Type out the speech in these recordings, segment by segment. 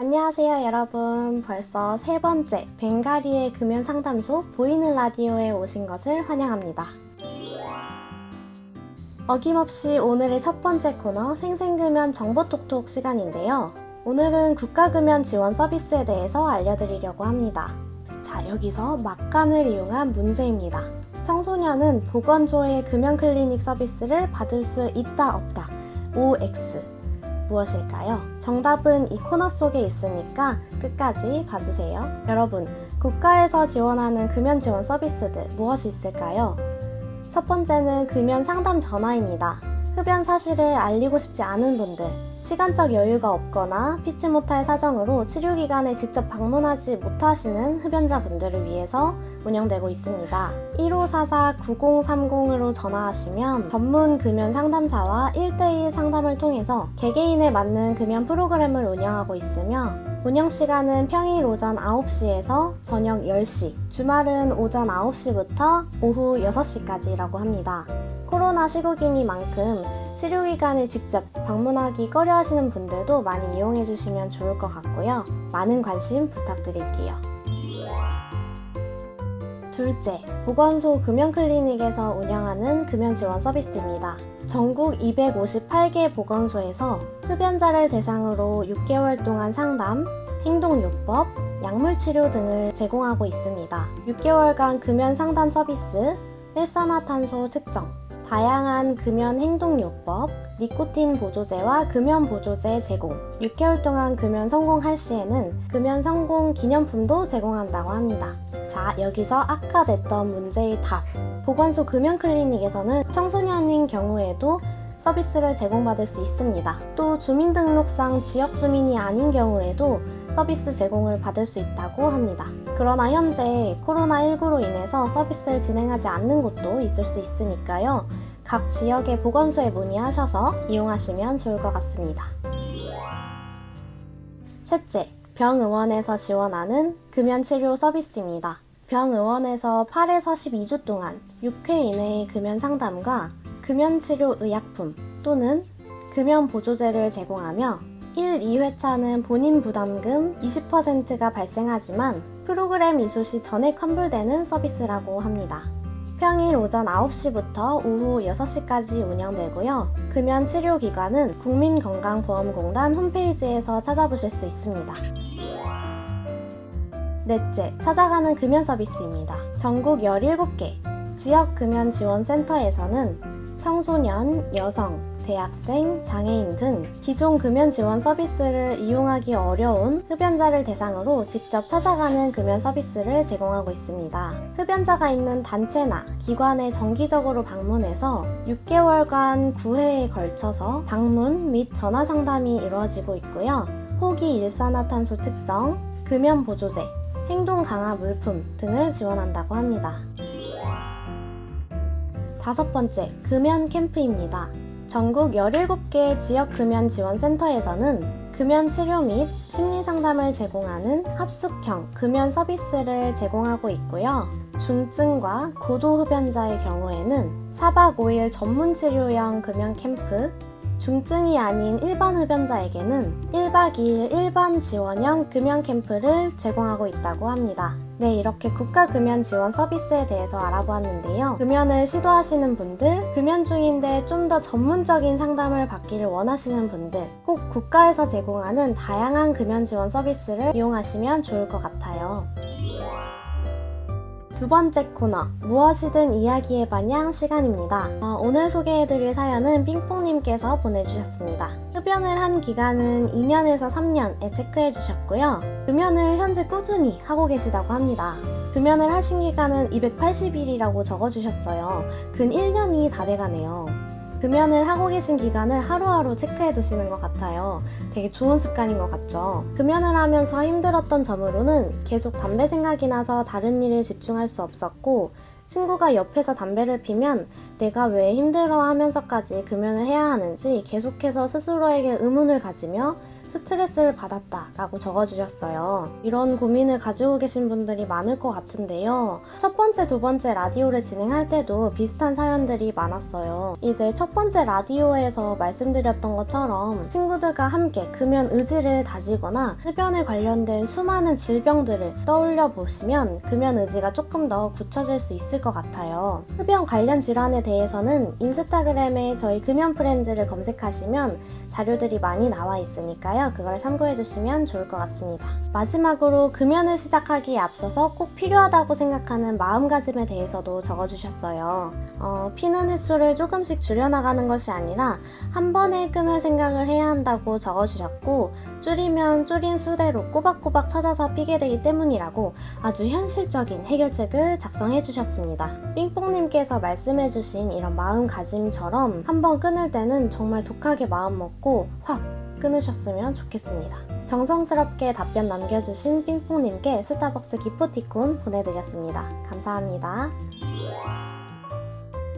안녕하세요 여러분. 벌써 세 번째 벵가리의 금연상담소 보이는 라디오에 오신 것을 환영합니다. 어김없이 오늘의 첫 번째 코너 생생금연 정보톡톡 시간인데요. 오늘은 국가금연 지원 서비스에 대해서 알려드리려고 합니다. 자, 여기서 막간을 이용한 문제입니다. 청소년은 보건소의 금연클리닉 서비스를 받을 수 있다 없다 OX 무엇일까요? 정답은 이 코너 속에 있으니까 끝까지 봐주세요. 여러분, 국가에서 지원하는 금연 지원 서비스들 무엇이 있을까요? 첫 번째는 금연 상담 전화입니다. 흡연 사실을 알리고 싶지 않은 분들, 시간적 여유가 없거나 피치 못할 사정으로 치료기관에 직접 방문하지 못하시는 흡연자분들을 위해서 운영되고 있습니다. 1544-9030으로 전화하시면 전문 금연 상담사와 1대1 상담을 통해서 개개인에 맞는 금연 프로그램을 운영하고 있으며 운영시간은 평일 오전 9시에서 저녁 10시, 주말은 오전 9시부터 오후 6시까지라고 합니다. 코로나 시국이니만큼 치료기관에 직접 방문하기 꺼려하시는 분들도 많이 이용해주시면 좋을 것 같고요. 많은 관심 부탁드릴게요. 둘째, 보건소 금연클리닉에서 운영하는 금연지원 서비스입니다. 전국 258개 보건소에서 흡연자를 대상으로 6개월 동안 상담, 행동요법, 약물치료 등을 제공하고 있습니다. 6개월간 금연 상담 서비스, 일산화탄소 측정, 다양한 금연 행동요법, 니코틴 보조제와 금연 보조제 제공, 6개월 동안 금연 성공할 시에는 금연 성공 기념품도 제공한다고 합니다. 자, 여기서 아까 냈던 문제의 답. 보건소 금연 클리닉에서는 청소년인 경우에도 서비스를 제공받을 수 있습니다. 또 주민등록상 지역 주민이 아닌 경우에도 서비스 제공을 받을 수 있다고 합니다. 그러나 현재 코로나19로 인해서 서비스를 진행하지 않는 곳도 있을 수 있으니까요. 각 지역의 보건소에 문의하셔서 이용하시면 좋을 것 같습니다. 셋째, 병의원에서 지원하는 금연치료 서비스입니다. 병의원에서 8에서 12주 동안 6회 이내의 금연 상담과 금연치료 의약품 또는 금연 보조제를 제공하며 1, 2회차는 본인 부담금 20%가 발생하지만 프로그램 이수 시 전액 환불되는 서비스라고 합니다. 평일 오전 9시부터 오후 6시까지 운영되고요. 금연 치료 기관은 국민건강보험공단 홈페이지에서 찾아보실 수 있습니다. 넷째, 찾아가는 금연 서비스입니다. 전국 17개 지역 금연 지원센터에서는 청소년, 여성, 대학생, 장애인 등 기존 금연 지원 서비스를 이용하기 어려운 흡연자를 대상으로 직접 찾아가는 금연 서비스를 제공하고 있습니다. 흡연자가 있는 단체나 기관에 정기적으로 방문해서 6개월간 9회에 걸쳐서 방문 및 전화 상담이 이루어지고 있고요. 호기 일산화탄소 측정, 금연 보조제, 행동 강화 물품 등을 지원한다고 합니다. 다섯 번째, 금연 캠프입니다. 전국 17개 지역 금연 지원센터에서는 금연 치료 및 심리 상담을 제공하는 합숙형 금연 서비스를 제공하고 있고요. 중증과 고도 흡연자의 경우에는 4박 5일 전문 치료형 금연 캠프, 중증이 아닌 일반 흡연자에게는 1박 2일 일반 지원형 금연 캠프를 제공하고 있다고 합니다. 네, 이렇게 국가 금연 지원 서비스에 대해서 알아보았는데요. 금연을 시도하시는 분들, 금연 중인데 좀 더 전문적인 상담을 받기를 원하시는 분들, 꼭 국가에서 제공하는 다양한 금연 지원 서비스를 이용하시면 좋을 것 같아요. 두 번째 코너, 무엇이든 이야기해마냥 시간입니다. 오늘 소개해드릴 사연은 삥뽕님께서 보내주셨습니다. 흡연을 한 기간은 2년에서 3년에 체크해주셨고요. 금연을 현재 꾸준히 하고 계시다고 합니다. 금연을 하신 기간은 280일이라고 적어주셨어요. 근 1년이 다 돼가네요. 금연을 하고 계신 기간을 하루하루 체크해 두시는 것 같아요. 되게 좋은 습관인 것 같죠? 금연을 하면서 힘들었던 점으로는 계속 담배 생각이 나서 다른 일에 집중할 수 없었고, 친구가 옆에서 담배를 피면 내가 왜 힘들어하면서까지 금연을 해야 하는지 계속해서 스스로에게 의문을 가지며 스트레스를 받았다 라고 적어주셨어요. 이런 고민을 가지고 계신 분들이 많을 것 같은데요. 첫 번째, 두 번째 라디오를 진행할 때도 비슷한 사연들이 많았어요. 이제 첫 번째 라디오에서 말씀드렸던 것처럼 친구들과 함께 금연 의지를 다지거나 흡연에 관련된 수많은 질병들을 떠올려 보시면 금연 의지가 조금 더 굳혀질 수 있을 것 같아요. 흡연 관련 질환에 대해서는 인스타그램에 저희 금연 프렌즈를 검색하시면 자료들이 많이 나와 있으니까요. 그걸 참고해 주시면 좋을 것 같습니다. 마지막으로 금연을 시작하기에 앞서서 꼭 필요하다고 생각하는 마음가짐에 대해서도 적어주셨어요. 피는 횟수를 조금씩 줄여나가는 것이 아니라 한 번에 끊을 생각을 해야 한다고 적어주셨고, 줄이면 줄인 수대로 꼬박꼬박 찾아서 피게 되기 때문이라고 아주 현실적인 해결책을 작성해 주셨습니다. 삥뽕님께서 말씀해 주신 이런 마음가짐처럼 한 번 끊을 때는 정말 독하게 마음먹고 확 끊으셨으면 좋겠습니다. 정성스럽게 답변 남겨주신 삥뽕님께 스타벅스 기프티콘 보내드렸습니다. 감사합니다.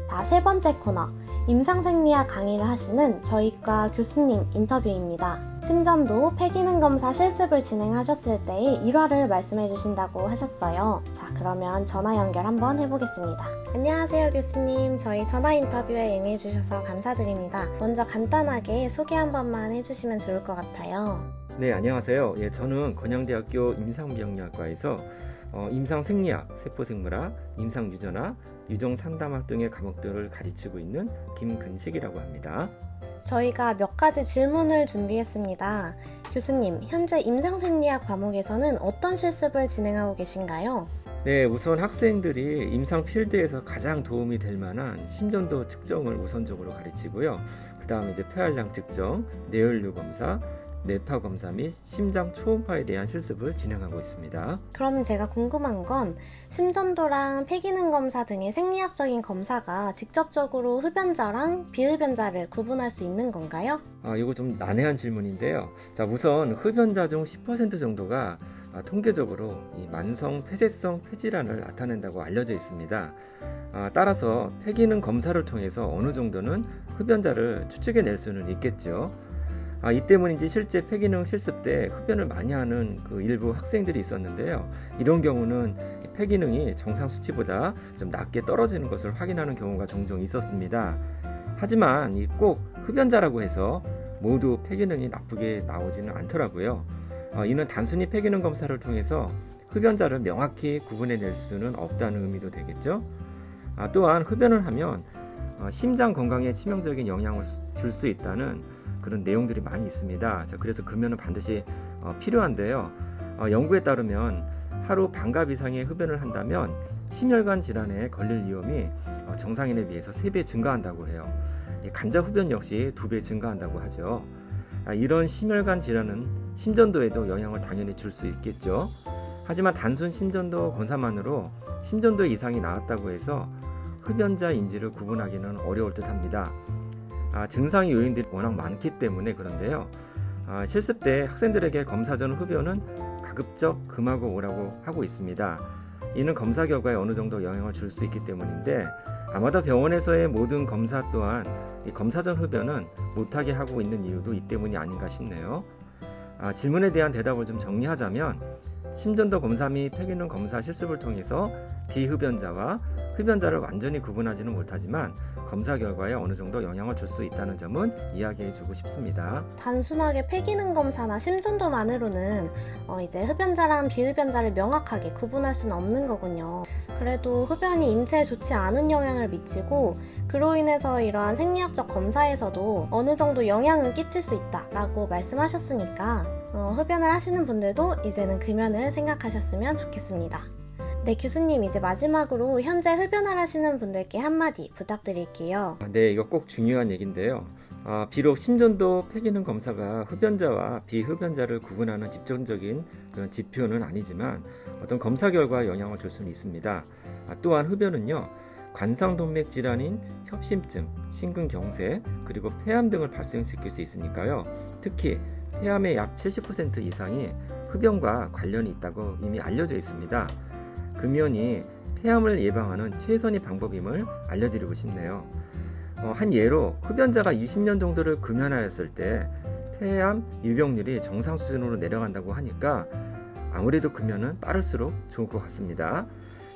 자, 세 번째 코너, 임상생리학 강의를 하시는 저희과 교수님 인터뷰입니다. 심전도 폐기능 검사 실습을 진행하셨을 때의 일화를 말씀해 주신다고 하셨어요. 자, 그러면 전화 연결 한번 해보겠습니다. 안녕하세요, 교수님. 저희 전화 인터뷰에 응해 주셔서 감사드립니다. 먼저 간단하게 소개 한 번만 해주시면 좋을 것 같아요. 네, 안녕하세요. 저는 건양대학교 임상비영리학과에서 임상생리학, 세포생물학, 임상유전학, 유정상담학 등의 과목들을 가르치고 있는 김근식이라고 합니다. 저희가 몇 가지 질문을 준비했습니다. 교수님, 현재 임상생리학 과목에서는 어떤 실습을 진행하고 계신가요? 네, 우선 학생들이 임상 필드에서 가장 도움이 될 만한 심전도 측정을 우선적으로 가르치고요. 그 다음에 폐활량 측정, 뇌혈류 검사, 뇌파 검사 및 심장 초음파에 대한 실습을 진행하고 있습니다. 그럼 제가 궁금한 건 심전도랑 폐기능 검사 등의 생리학적인 검사가 직접적으로 흡연자랑 비흡연자를 구분할 수 있는 건가요? 이거 좀 난해한 질문인데요. 자, 우선 흡연자 중 10% 정도가 통계적으로 이 만성 폐쇄성 폐질환을 나타낸다고 알려져 있습니다. 따라서 폐기능 검사를 통해서 어느 정도는 흡연자를 추측해낼 수는 있겠죠. 이 때문인지 실제 폐기능 실습 때 흡연을 많이 하는 일부 학생들이 있었는데요. 이런 경우는 폐기능이 정상 수치보다 좀 낮게 떨어지는 것을 확인하는 경우가 종종 있었습니다. 하지만 꼭 흡연자라고 해서 모두 폐기능이 나쁘게 나오지는 않더라고요. 이는 단순히 폐기능 검사를 통해서 흡연자를 명확히 구분해낼 수는 없다는 의미도 되겠죠. 또한 흡연을 하면 심장 건강에 치명적인 영향을 줄 수 있다는 그런 내용들이 많이 있습니다. 그래서 금연은 반드시 필요한데요. 연구에 따르면 하루 반갑 이상의 흡연을 한다면 심혈관 질환에 걸릴 위험이 정상인에 비해서 3배 증가한다고 해요. 간접 흡연 역시 2배 증가한다고 하죠. 이런 심혈관 질환은 심전도에도 영향을 당연히 줄 수 있겠죠. 하지만 단순 심전도 검사만으로 심전도 이상이 나왔다고 해서 흡연자인지를 구분하기는 어려울 듯합니다. 증상 요인들이 워낙 많기 때문에 그런데요. 실습 때 학생들에게 검사 전 흡연은 가급적 금하고 오라고 하고 있습니다. 이는 검사 결과에 어느 정도 영향을 줄 수 있기 때문인데, 아마도 병원에서의 모든 검사 또한 이 검사 전 흡연은 못하게 하고 있는 이유도 이 때문이 아닌가 싶네요. 질문에 대한 대답을 좀 정리하자면, 심전도 검사 및 폐기능 검사 실습을 통해서 비흡연자와 흡연자를 완전히 구분하지는 못하지만 검사 결과에 어느 정도 영향을 줄 수 있다는 점은 이야기해주고 싶습니다. 단순하게 폐기능 검사나 심전도만으로는 이제 흡연자랑 비흡연자를 명확하게 구분할 수는 없는 거군요. 그래도 흡연이 인체에 좋지 않은 영향을 미치고 그로 인해서 이러한 생리학적 검사에서도 어느 정도 영향을 끼칠 수 있다라고 말씀하셨으니까 흡연을 하시는 분들도 이제는 금연을 생각하셨으면 좋겠습니다. 네, 교수님, 이제 마지막으로 현재 흡연을 하시는 분들께 한마디 부탁드릴게요. 네, 이거 꼭 중요한 얘기인데요. 비록 심전도 폐기능 검사가 흡연자와 비흡연자를 구분하는 집중적인 그런 지표는 아니지만 어떤 검사 결과에 영향을 줄 수는 있습니다. 또한 흡연은요, 관상동맥 질환인 협심증, 심근경색, 그리고 폐암 등을 발생시킬 수 있으니까요. 특히 폐암의 약 70% 이상이 흡연과 관련이 있다고 이미 알려져 있습니다. 금연이 폐암을 예방하는 최선의 방법임을 알려드리고 싶네요. 한 예로 흡연자가 20년 정도를 금연하였을 때 폐암 유병률이 정상 수준으로 내려간다고 하니까 아무래도 금연은 빠를수록 좋을 것 같습니다.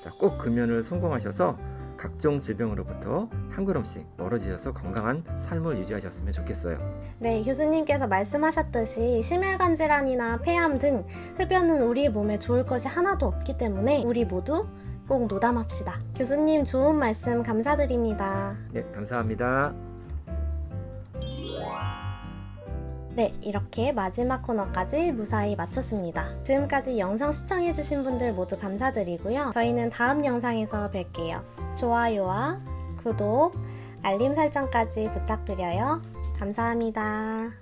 자, 꼭 금연을 성공하셔서 각종 질병으로부터 한 걸음씩 멀어지셔서 건강한 삶을 유지하셨으면 좋겠어요. 네, 교수님께서 말씀하셨듯이 심혈관 질환이나 폐암 등 흡연은 우리 몸에 좋을 것이 하나도 없기 때문에 우리 모두 꼭 노담합시다. 교수님 좋은 말씀 감사드립니다. 네, 감사합니다. 네, 이렇게 마지막 코너까지 무사히 마쳤습니다. 지금까지 영상 시청해주신 분들 모두 감사드리고요. 저희는 다음 영상에서 뵐게요. 좋아요와 구독, 알림 설정까지 부탁드려요. 감사합니다.